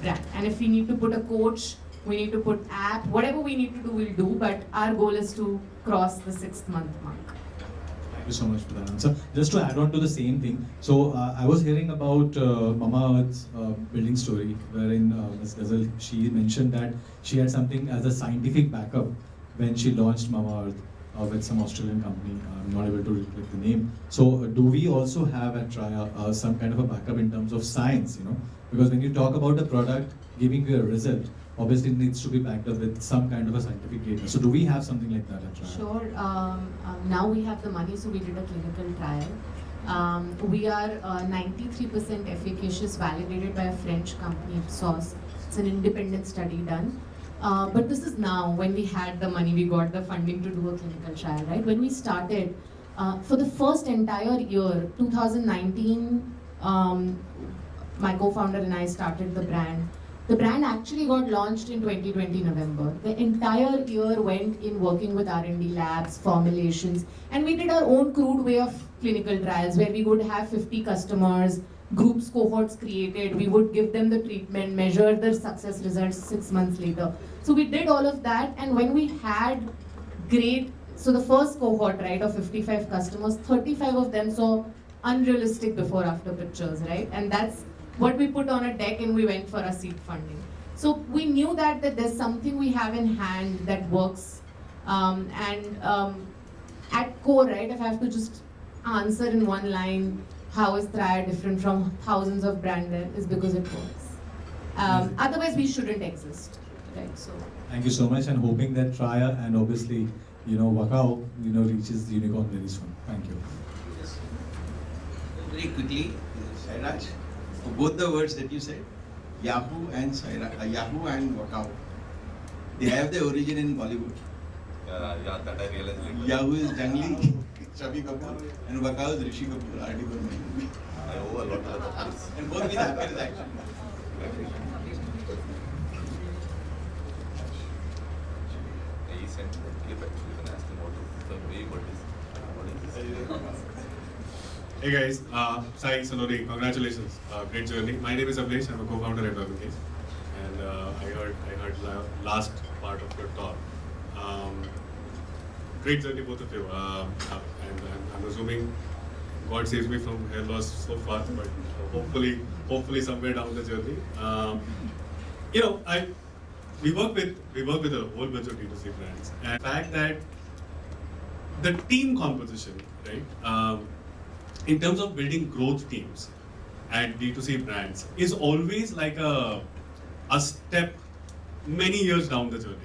brand. And if we need to put a coach, we need to put app, whatever we need to do, we'll do, but our goal is to cross the 6th month mark. Thank you so much for that answer. Just to add on to the same thing, so I was hearing about Mama Earth's building story, wherein Ms. Ghazal, she mentioned that she had something as a scientific backup when she launched Mama Earth with some Australian company. I'm not able to recollect the name. So do we also have at Traya some kind of a backup in terms of science, Because when you talk about a product giving you a result, obviously it needs to be backed up with some kind of a scientific data. So do we have something like that at Traya? Sure. Now we have the money, so we did a clinical trial. We are 93% efficacious, validated by a French company, Sauce. It's an independent study done. But this is now, when we had the money, we got the funding to do a clinical trial, right? When we started, for the first entire year, 2019, my co-founder and I started the brand. The brand actually got launched in 2020 November. The entire year went in working with R&D labs, formulations, and we did our own crude way of clinical trials where we would have 50 customers, groups, cohorts created, we would give them the treatment, measure their success results 6 months later. So we did all of that, and when we had so the first cohort, right, of 55 customers, 35 of them saw unrealistic before-after pictures, right? And that's what we put on a deck, and we went for a seed funding. So we knew that there's something we have in hand that works. At core, right, if I have to just answer in one line, how is Traya different from thousands of brands there, is because it works. Otherwise, we shouldn't exist. right? So Thank you so much, and hoping that Traya and obviously, Wakao, reaches the unicorn very soon. Thank you. Yes. Very quickly, Sairaj, for both the words that you said, Yahoo and Yahoo and Wakao, they have their origin in Bollywood. Yeah, that I realized later. Yahoo is Jangli, Shabi Kapoor, and Wakao is Rishi Kapoor, R.D. Burman. I owe a lot to the companies. And both with happiness actually. He sent the clip actually when I asked him what is the way, what is this? Hey guys, Sai, Saloni, congratulations, great journey. My name is Ablesh, I'm a co-founder at Wakao, and I heard last part of your talk. Great journey, both of you, and I'm assuming God saves me from hair loss so far, but hopefully somewhere down the journey. We work with a whole bunch of D2C brands, and the fact that the team composition, right? In terms of building growth teams at D2C brands is always like a step many years down the journey,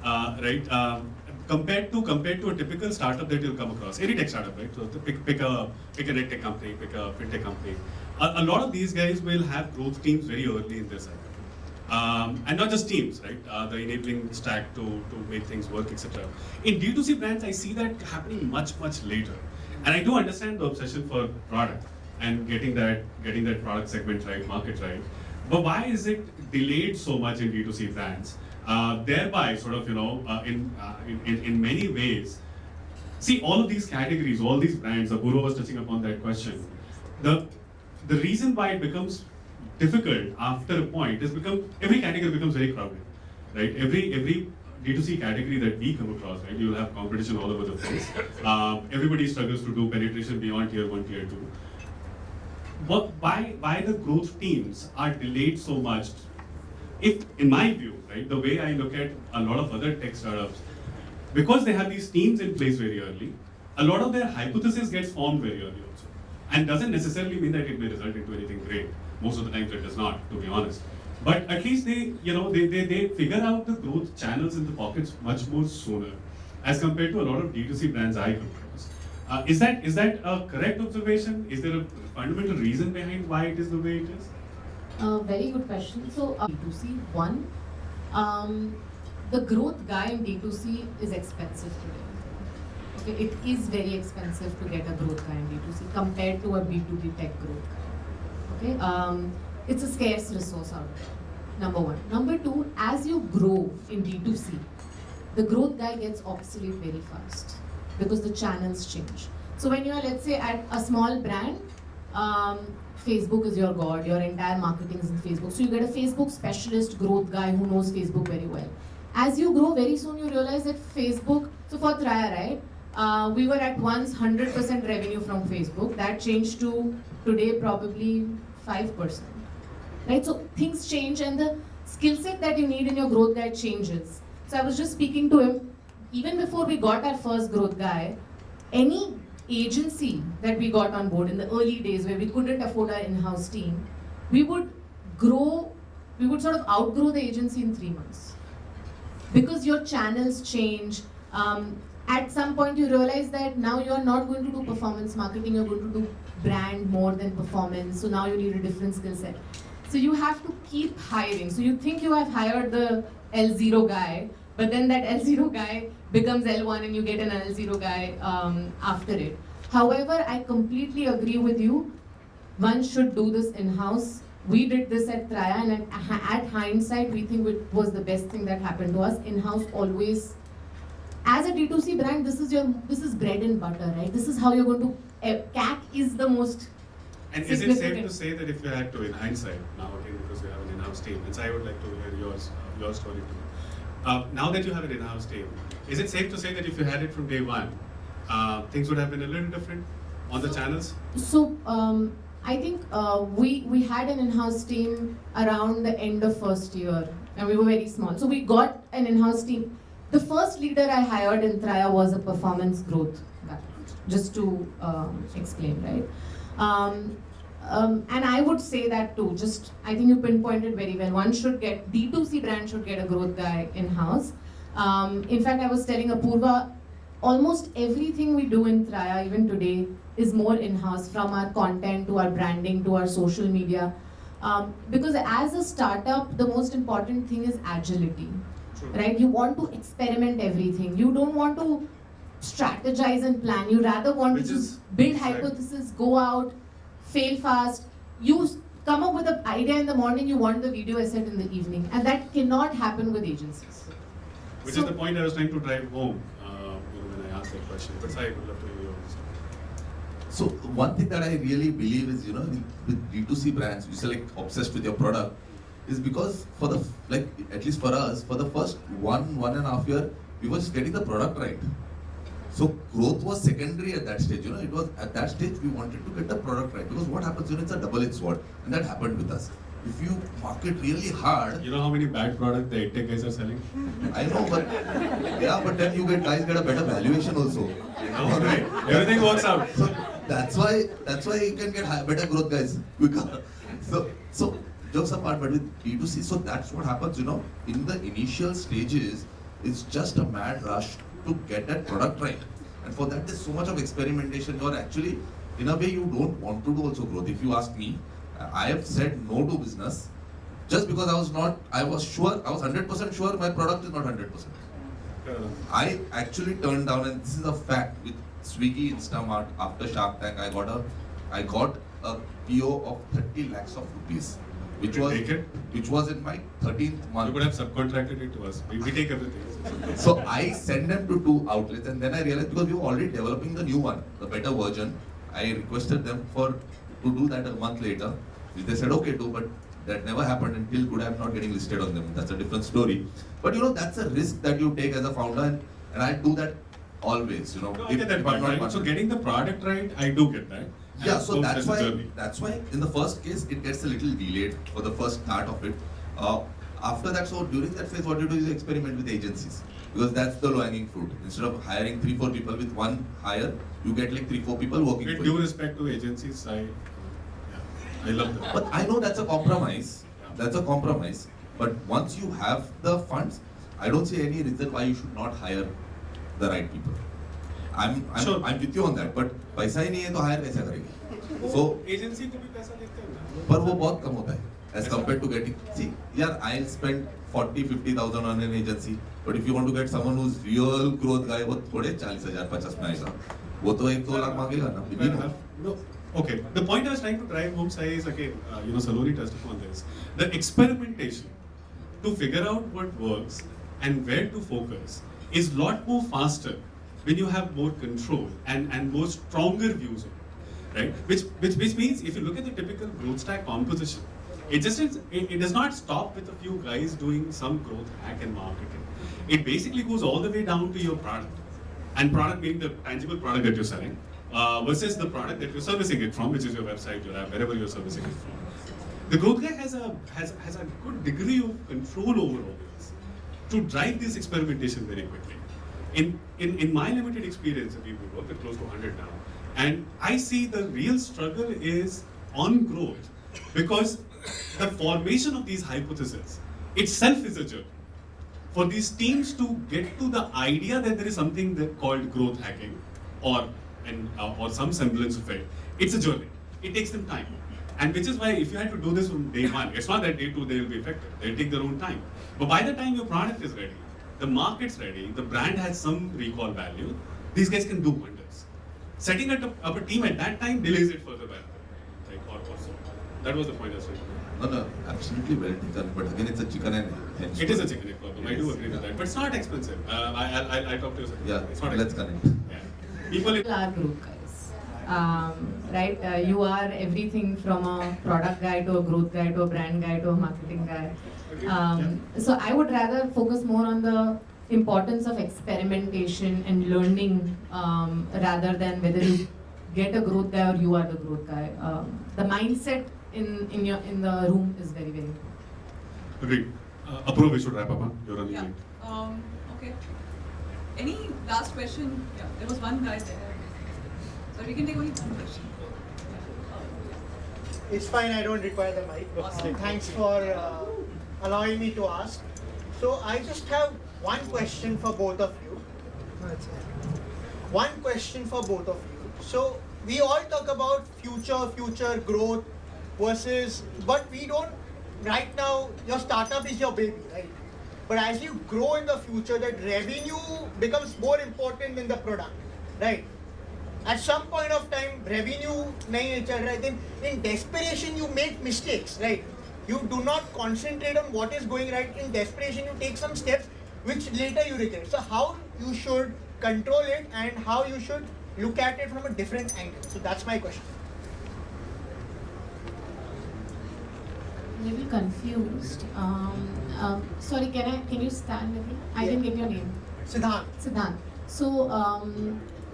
right? Compared to a typical startup that you'll come across, any tech startup, right? So pick a ed tech company, pick a fintech company. A lot of these guys will have growth teams very early in their cycle. And not just teams, right? The enabling stack to make things work, etc. In D2C brands, I see that happening much later. And I do understand the obsession for product and getting that product segment right, market right. But why is it delayed so much in D2C brands? Thereby, sort of, in many ways, see all of these categories, all these brands. Apurva was touching upon that question. The reason why it becomes difficult after a point is every category becomes very crowded, right? Every D2C category that we come across, right? You'll have competition all over the place. Everybody struggles to do penetration beyond tier 1, tier 2. But why the growth teams are delayed so much? If, in my view, right, the way I look at a lot of other tech startups, because they have these teams in place very early, a lot of their hypothesis gets formed very early also. And doesn't necessarily mean that it may result into anything great. Most of the times it does not, to be honest. But at least they figure out the growth channels in the pockets much more sooner, as compared to a lot of D2C brands I come across. Is that a correct observation? Is there a fundamental reason behind why it is the way it is? very good question. So D2C, one, the growth guy in D2C is expensive today. Okay, it is very expensive to get a growth guy in D2C compared to a B2B tech growth guy. Okay, it's a scarce resource out there. Number one. Number two, as you grow in D2C, the growth guy gets obsolete very fast because the channels change. So when you are, let's say, at a small brand, Facebook is your god, your entire marketing is in Facebook. So you get a Facebook specialist growth guy who knows Facebook very well. As you grow, very soon you realize that Facebook, so for Traya, right, we were at once 100% revenue from Facebook. That changed to today probably 5%. Right, so things change and the skill set that you need in your growth guy changes. So I was just speaking to him, even before we got our first growth guy, any agency that we got on board in the early days where we couldn't afford our in-house team, we would sort of outgrow the agency in 3 months. Because your channels change. At some point you realize that now you are not going to do performance marketing, you're going to do brand more than performance. So now you need a different skill set. So you have to keep hiring. So you think you have hired the L0 guy, but then that L0 guy becomes L1 and you get an L0 guy after it. However, I completely agree with you. One should do this in-house. We did this at Traya, and at hindsight, we think it was the best thing that happened to us. In-house always. As a D2C brand, this is bread and butter, right? This is how you're going to. CAC is the most. And is it safe to say that if you had to, in hindsight, now again because you have an in-house team, and so I would like to hear your story too. Now that you have an in-house team, is it safe to say that if you had it from day one, things would have been a little different on the channels? So I think we had an in-house team around the end of first year, and we were very small. So we got an in-house team. The first leader I hired in Traya was a performance growth guy, just to explain, right? And I would say that too. Just I think you pinpointed very well. One should get D2C brand should get a growth guy in house. In fact, I was telling Apurva, almost everything we do in Traya, even today, is more in house, from our content to our branding to our social media. Because as a startup, the most important thing is agility, right? You want to experiment everything. You don't want to strategize and plan. You rather want to just build hypothesis, go out, fail fast. You come up with an idea in the morning, you want the video asset in the evening, and that cannot happen with agencies. Which is the point I was trying to drive home when I asked that question. But I would love to hear yours. So one thing that I really believe is, with D2C brands, which are like obsessed with your product, is because for the, like, at least for us, for the first 1.5 year, we were just getting the product right. So growth was secondary at that stage. It was at that stage we wanted to get the product right, because what happens, it's a double-edged sword, and that happened with us. If you market really hard, you know how many bad products the EdTech guys are selling? I know, but yeah, but then you guys get a better valuation also. Right? Everything works out. So that's why you can get better growth, guys, quicker. So jokes apart, but with B2C, so that's what happens. In the initial stages, it's just a mad rush to get that product right, and for that there's so much of experimentation. Or actually, in a way, you don't want to do also growth. If you ask me, I have said no to business just because I was 100% sure my product is not 100%. I actually turned down, and this is a fact, with Swiggy, Instamart, after Shark Tank, I got a PO of 30 lakhs of rupees, which was in my 13th month. You could have subcontracted it to us. We take everything. So I sent them to 2 outlets, and then I realized, because we were already developing the new one, the better version, I requested them to do that a month later, which they said okay to, but that never happened until today. I'm not getting listed on them. That's a different story. But that's a risk that you take as a founder, and I do that always. No, I get that point, right? So getting the product right, I do get that. Yeah, so that's why in the first case it gets a little delayed for the first part of it. After that, so during that phase, what you do is you experiment with agencies, because that's the low-hanging fruit. Instead of hiring 3-4 people with one hire, you get like 3-4 people working for you. With due respect to agencies, I love that. But I know that's a compromise. That's a compromise. But once you have the funds, I don't see any reason why you should not hire the right people. I'm with you on that. But पैसा ही नहीं है तो hire कैसे करेंगे? So agency को भी पैसा देते हैं ना? पर वो बहुत कम होता है as compared to getting. See, I'll spend 40-50,000 on an agency, but if you want to get someone who's real growth guy, वो थोड़े 40,000-50,000 में आएगा. वो तो 1-2 लाख मांगेगा ना. No. Okay. The point I was trying to drive home, Sai, is again, Saloni touched upon this. The experimentation to figure out what works and where to focus is a lot more faster when you have more control and more stronger views on it, right? Which means if you look at the typical growth stack composition, it does not stop with a few guys doing some growth hack and marketing. It basically goes all the way down to your product, and product being the tangible product that you're selling. Versus the product that you're servicing it from, which is your website, your app, wherever you're servicing it from. The growth guy has a good degree of control over all this to drive this experimentation very quickly. In my limited experience, we work with close to 100 now, and I see the real struggle is on growth, because the formation of these hypotheses itself is a journey. For these teams to get to the idea that there is something called growth hacking, or some semblance of it, it's a journey. It takes them time. And which is why if you had to do this from day one, it's not that day 2 they will be effective. They'll take their own time. But by the time your product is ready, the market's ready, the brand has some recall value, these guys can do wonders. Setting up a team at that time delays it further by or so. That was the point I was trying. No, absolutely well taken. But again, it's a chicken and egg. It is a chicken egg problem. I do agree with that. But it's not expensive. I talk to you. Yeah, it's not let's expensive. connect. Yeah. People Are group guys, right? You are everything from a product guy to a growth guy to a brand guy to a marketing guy. So I would rather focus more on the importance of experimentation and learning rather than whether you get a growth guy or you are the growth guy. The mindset in the room is very, very important. Agreed. Apurva, we should wrap up. Huh? You're running late. Okay. Any last question? Yeah, there was one guy there. So we can take only one question. It's fine, I don't require the mic. Awesome. Thanks for allowing me to ask. So I just have one question for both of you. One question for both of you. So we all talk about future growth versus, but we don't, right now your startup is your baby, right? But as you grow in the future, that revenue becomes more important than the product, right? At some point of time, revenue nahi chal raha hai, then in desperation you make mistakes, right? You do not concentrate on what is going right. In desperation, you take some steps which later you regret. So how you should control it and how you should look at it from a different angle. So that's my question. I'm a little confused. Sorry, can you stand with me? I didn't get your name. Siddhant. Siddhant. So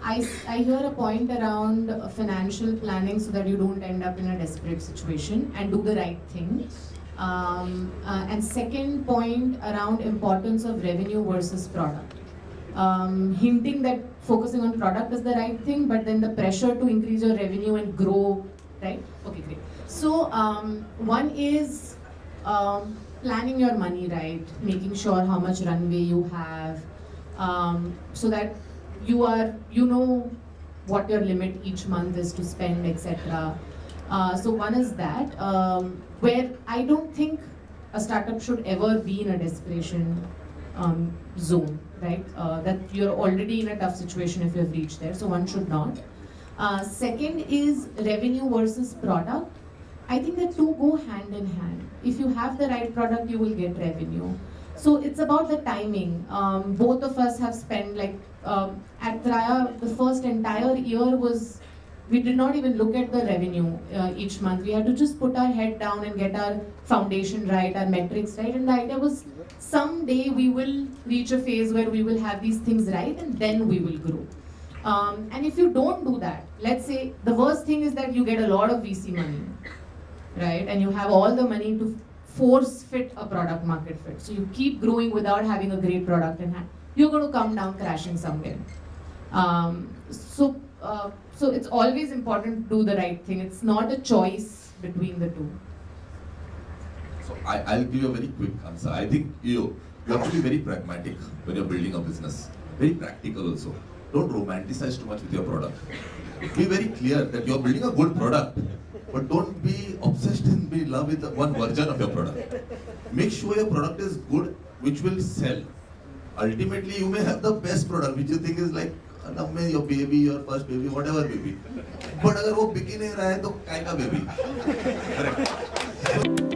I hear a point around financial planning so that you don't end up in a desperate situation and do the right thing. And second point around importance of revenue versus product. Hinting that focusing on product is the right thing, but then the pressure to increase your revenue and grow, right? Okay, great. So one is planning your money right, making sure how much runway you have, so that you know what your limit each month is to spend, etc. So one is that, where I don't think a startup should ever be in a desperation zone, right? That you're already in a tough situation if you've reached there, so one should not. Second is revenue versus product. I think the two go hand in hand. If you have the right product, you will get revenue. So it's about the timing. Both of us have spent at Traya, the first entire year was, we did not even look at the revenue each month. We had to just put our head down and get our foundation right, our metrics right. And the idea was someday we will reach a phase where we will have these things right and then we will grow. And if you don't do that, let's say the worst thing is that you get a lot of VC money, right? And you have all the money to force fit a product market fit. So you keep growing without having a great product in hand. You're going to come down crashing somewhere. So it's always important to do the right thing. It's not a choice between the two. So I'll give you a very quick answer. I think you have to be very pragmatic when you're building a business. Very practical also. Don't romanticize too much with your product. Be very clear that you're building a good product, but don't be obsessed and be in love with one version of your product. Make sure your product is good, which will sell. Ultimately, you may have the best product, which you think is like your baby, your first baby, whatever baby. But अगर वो बिक ही नहीं रहा है तो काय का baby? Correct.